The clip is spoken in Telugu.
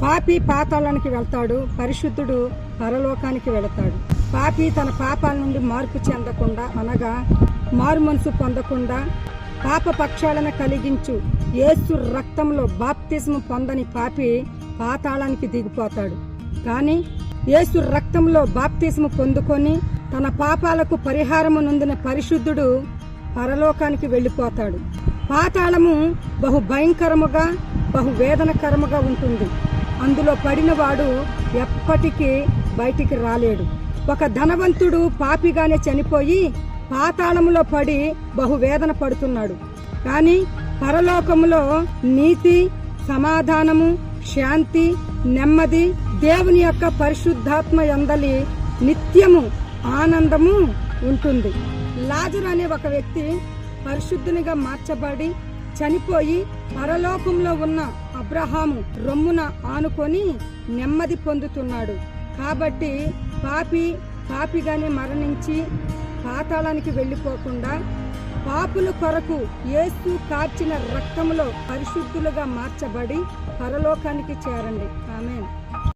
పాపి పాతాళానికి వెళ్తాడు, పరిశుద్ధుడు పరలోకానికి వెళతాడు. పాపి తన పాపాల నుండి మార్పు చెందకుండా, అనగా మారు మనసు పొందకుండా, పాప పక్షాలను కలిగించు యేసు రక్తంలో బాప్తిస్ము పొందని పాపి పాతాళానికి దిగిపోతాడు. కానీ యేసు రక్తంలో బాప్తిస్ము పొందుకొని తన పాపాలకు పరిహారము నొందిన పరిశుద్ధుడు పరలోకానికి వెళ్ళిపోతాడు. పాతాళము బహు భయంకరముగా, బహు వేదనకరముగా ఉంటుంది. అందులో పడినవాడు ఎప్పటికీ బయటికి రాలేడు. ఒక ధనవంతుడు పాపిగానే చనిపోయి పాతాళములో పడి బహు వేదన పడుతున్నాడు. కానీ పరలోకములో నీతి, సమాధానము, శాంతి, నెమ్మది, దేవుని యొక్క పరిశుద్ధాత్మ యందలి నిత్యము ఆనందము ఉంటుంది. లాజరు అనే ఒక వ్యక్తి పరిశుద్ధునిగా మార్చబడి చనిపోయి పరలోకంలో ఉన్న అబ్రహాము రొమ్మున ఆనుకొని నెమ్మది పొందుతున్నాడు. కాబట్టి పాపిగానే మరణించి పాతాళానికి వెళ్ళిపోకుండా పాపుల కొరకు యేసు కార్చిన రక్తములో పరిశుద్ధులుగా మార్చబడి పరలోకానికి చేరండి. ఆమేన్.